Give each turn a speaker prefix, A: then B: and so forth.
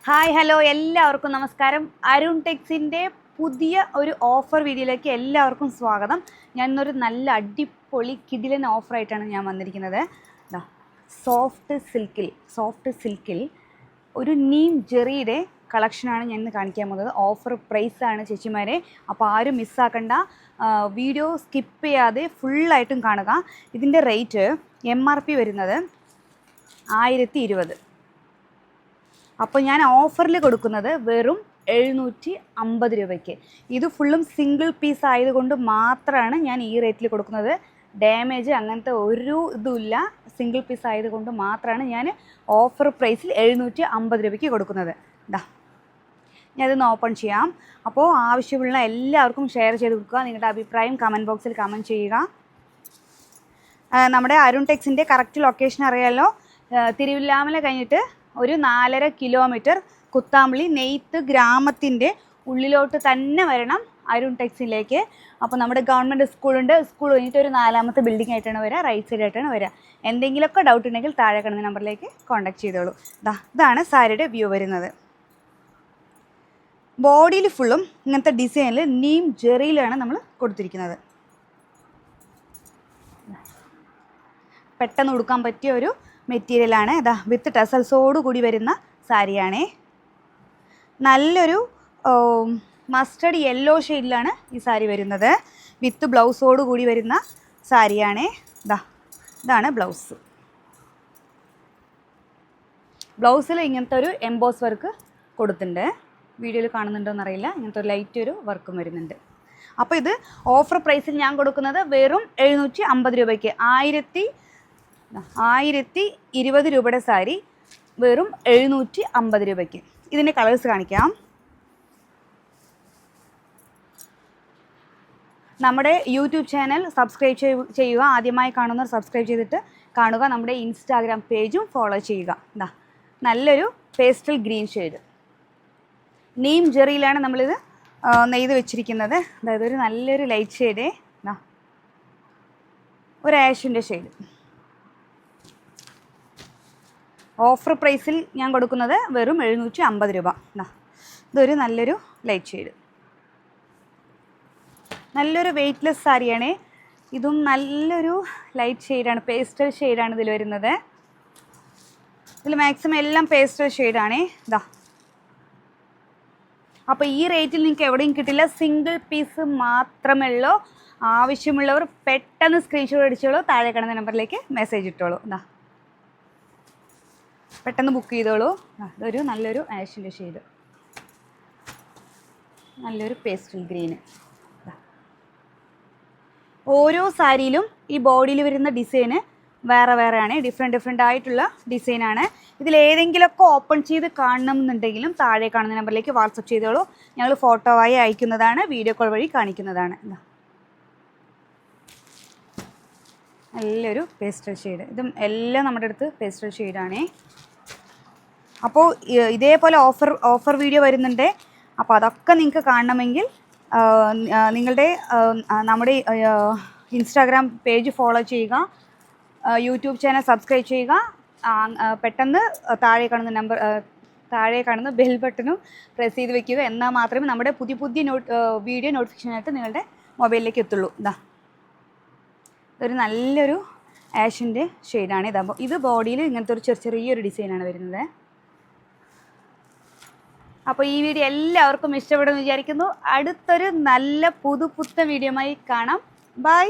A: Hi hello എല്ലാവർക്കും നമസ്കാരം. അരുൺ ടെക്സിൻ്റെ പുതിയ ഒരു ഓഫർ വീഡിയോയിലേക്ക് എല്ലാവർക്കും സ്വാഗതം. ഞാൻ ഇന്നൊരു നല്ല അടിപൊളി കിടിലൻ ഓഫറായിട്ടാണ് ഞാൻ വന്നിരിക്കുന്നത്. സോഫ്റ്റ് സിൽക്കിൽ ഒരു നീം ജെറിയുടെ കളക്ഷനാണ് ഞാൻ ഇന്ന് കാണിക്കാൻ പോകുന്നത്. ഓഫർ പ്രൈസാണ് ചേച്ചിമാരെ. അപ്പോൾ ആരും മിസ്സാക്കണ്ട, വീഡിയോ സ്കിപ്പ് ചെയ്യാതെ ഫുള്ളായിട്ടും കാണുക. ഇതിൻ്റെ റേറ്റ് MRP വരുന്നത് 1020. അപ്പോൾ ഞാൻ ഓഫറിൽ കൊടുക്കുന്നത് വെറും 750 രൂപയ്ക്ക്. ഇത് ഫുള്ളും സിംഗിൾ പീസ് ആയതുകൊണ്ട് മാത്രമാണ് ഞാൻ ഈ റേറ്റിൽ കൊടുക്കുന്നത്. ഡാമേജ് അങ്ങനത്തെ ഒരു ഇതുമില്ല. സിംഗിൾ പീസ് ആയതുകൊണ്ട് മാത്രമാണ് ഞാൻ ഓഫർ പ്രൈസിൽ 750 രൂപയ്ക്ക് കൊടുക്കുന്നത്. ഞാനിതൊന്ന് ഓപ്പൺ ചെയ്യാം. അപ്പോൾ ആവശ്യമുള്ള എല്ലാവർക്കും ഷെയർ ചെയ്ത് കൊടുക്കുക. നിങ്ങളുടെ അഭിപ്രായം കമൻറ്റ് ബോക്സിൽ കമൻറ്റ് ചെയ്യുക. നമ്മുടെ അരുൺ ടെക്സിൻ്റെ കറക്റ്റ് ലൊക്കേഷൻ അറിയാമല്ലോ. തിരുവില്ലാമല കഴിഞ്ഞിട്ട് ഒരു 4.5 കിലോമീറ്റർ കുത്താമ്പളി നെയ്ത്ത് ഗ്രാമത്തിൻ്റെ ഉള്ളിലോട്ട് തന്നെ വരണം അരുൺ ടെക്സിലേക്ക്. അപ്പോൾ നമ്മുടെ ഗവൺമെൻറ് സ്കൂളുണ്ട്. സ്കൂൾ കഴിഞ്ഞിട്ട് ഒരു 4ാമത്തെ ബിൽഡിംഗ് ആയിട്ടാണ് വരിക, റൈറ്റ് സൈഡ് ആയിട്ടാണ് വരിക. എന്തെങ്കിലുമൊക്കെ ഡൗട്ട് ഉണ്ടെങ്കിൽ താഴെ കാണുന്ന നമ്പറിലേക്ക് കോൺടാക്ട് ചെയ്തോളൂ. ഇതാണ് സാരിയുടെ വ്യൂ വരുന്നത്. ബോഡിയിൽ ഫുള്ളും ഇങ്ങനത്തെ ഡിസൈനിൽ നീം ജെറിയിലാണ് നമ്മൾ കൊടുത്തിരിക്കുന്നത്. പെട്ടെന്ന് ഉടുക്കാൻ പറ്റിയ ഒരു മെറ്റീരിയലാണ്. വിത്ത് ടസൽസോട് കൂടി വരുന്ന സാരിയാണേ. നല്ലൊരു മസ്റ്റർഡ് യെല്ലോ ഷെയ്ഡിലാണ് ഈ സാരി വരുന്നത്. വിത്ത് ബ്ലൗസോട് കൂടി വരുന്ന സാരിയാണേ. ഇതാണ് ബ്ലൗസ്. ബ്ലൗസിൽ ഇങ്ങനത്തെ ഒരു എംബോസ് വർക്ക് കൊടുത്തിട്ടുണ്ട്. വീഡിയോയിൽ കാണുന്നുണ്ടോയെന്ന് അറിയില്ല. ഇങ്ങനത്തെ ഒരു ലൈറ്റ് ഒരു വർക്കും വരുന്നുണ്ട്. അപ്പോൾ ഇത് ഓഫർ പ്രൈസിൽ ഞാൻ കൊടുക്കുന്നത് വെറും 750 രൂപയ്ക്ക്. 1020 രൂപയുടെ സാരി വെറും 750 രൂപയ്ക്ക്. ഇതിൻ്റെ കളേഴ്സ് കാണിക്കാം. നമ്മുടെ യൂട്യൂബ് ചാനൽ സബ്സ്ക്രൈബ് ചെയ്യുക. ആദ്യമായി കാണുന്നവർ സബ്സ്ക്രൈബ് ചെയ്തിട്ട് കാണുക. നമ്മുടെ ഇൻസ്റ്റാഗ്രാം പേജും ഫോളോ ചെയ്യുക. നല്ലൊരു പേസ്റ്റൽ ഗ്രീൻ ഷെയ്ഡ് നീം ജെറിയിലാണ് നമ്മളിത് നെയ്ത് വെച്ചിരിക്കുന്നത്. അതായത് ഒരു നല്ലൊരു ലൈറ്റ് ഷെയ്ഡ്, ഒരു ആഷിൻ്റെ ഷെയ്ഡ്. ഓഫർ പ്രൈസിൽ ഞാൻ കൊടുക്കുന്നത് വെറും 750 രൂപ. ഇതൊരു നല്ലൊരു ലൈറ്റ് ഷെയ്ഡ്, നല്ലൊരു വെയ്റ്റ്ലെസ് സാരിയാണേ. ഇതും നല്ലൊരു ലൈറ്റ് ഷെയ്ഡാണ്, പേസ്റ്റൽ ഷെയ്ഡാണ് ഇതിൽ വരുന്നത്. ഇതിൽ മാക്സിമം എല്ലാം പേസ്റ്റൽ ഷെയ്ഡാണേ. അപ്പോൾ ഈ റേറ്റിൽ നിങ്ങൾക്ക് എവിടെയും കിട്ടില്ല. സിംഗിൾ പീസ് മാത്രമേ ഉള്ളൂ. ആവശ്യമുള്ളവർ പെട്ടെന്ന് സ്ക്രീൻഷോട്ട് അടിച്ചോളൂ. താഴെ കാണുന്ന നമ്പറിലേക്ക് മെസ്സേജ് ഇട്ടോളൂ. പെട്ടെന്ന് ബുക്ക് ചെയ്തോളൂ. ഇതൊരു നല്ലൊരു ആഷിൻ്റെ ഷെയ്ഡ്, നല്ലൊരു പേസ്റ്റൽ ഗ്രീന്. ഓരോ സാരിയിലും ഈ ബോഡിയിൽ വരുന്ന ഡിസൈന് വേറെ വേറെയാണ്. ഡിഫറെൻ്റ് ആയിട്ടുള്ള ഡിസൈനാണ്. ഇതിലേതെങ്കിലുമൊക്കെ ഓപ്പൺ ചെയ്ത് കാണണമെന്നുണ്ടെങ്കിലും താഴെ കാണുന്ന നമ്പറിലേക്ക് വാട്സപ്പ് ചെയ്തോളൂ. ഞങ്ങൾ ഫോട്ടോ ആയി അയക്കുന്നതാണ്, വീഡിയോ കോൾ വഴി കാണിക്കുന്നതാണ്. നല്ലൊരു പേസ്റ്റൽ ഷെയ്ഡ്. ഇതും എല്ലാം നമ്മുടെ അടുത്ത് പേസ്റ്റൽ ഷെയ്ഡാണേ. അപ്പോൾ ഇതേപോലെ ഓഫർ വീഡിയോ വരുന്നുണ്ട്. അപ്പോൾ അതൊക്കെ നിങ്ങൾക്ക് കാണണമെങ്കിൽ നിങ്ങളുടെ നമ്മുടെ ഇൻസ്റ്റാഗ്രാം പേജ് ഫോളോ ചെയ്യുക, യൂട്യൂബ് ചാനൽ സബ്സ്ക്രൈബ് ചെയ്യുക. പെട്ടെന്ന് താഴെ കാണുന്ന ബെൽ ബട്ടണും പ്രസ് ചെയ്ത് വെക്കുക. എന്നാൽ മാത്രമേ നമ്മുടെ പുതിയ വീഡിയോ നോട്ടിഫിക്കേഷനായിട്ട് നിങ്ങളുടെ മൊബൈലിലേക്ക് എത്തുള്ളൂ. ഇതൊരു നല്ലൊരു ആഷിൻ്റെ ഷെയ്ഡാണ്. ഇത് ബോഡിയിൽ ഇങ്ങനത്തെ ഒരു ചെറിയൊരു ഡിസൈനാണ് വരുന്നത്. അപ്പോൾ ഈ വീഡിയോ എല്ലാവർക്കും ഇഷ്ടപ്പെടുമെന്ന് വിചാരിക്കുന്നു. അടുത്തൊരു നല്ല പുതുപുത്തൻ വീഡിയോയുമായി കാണാം. ബൈ.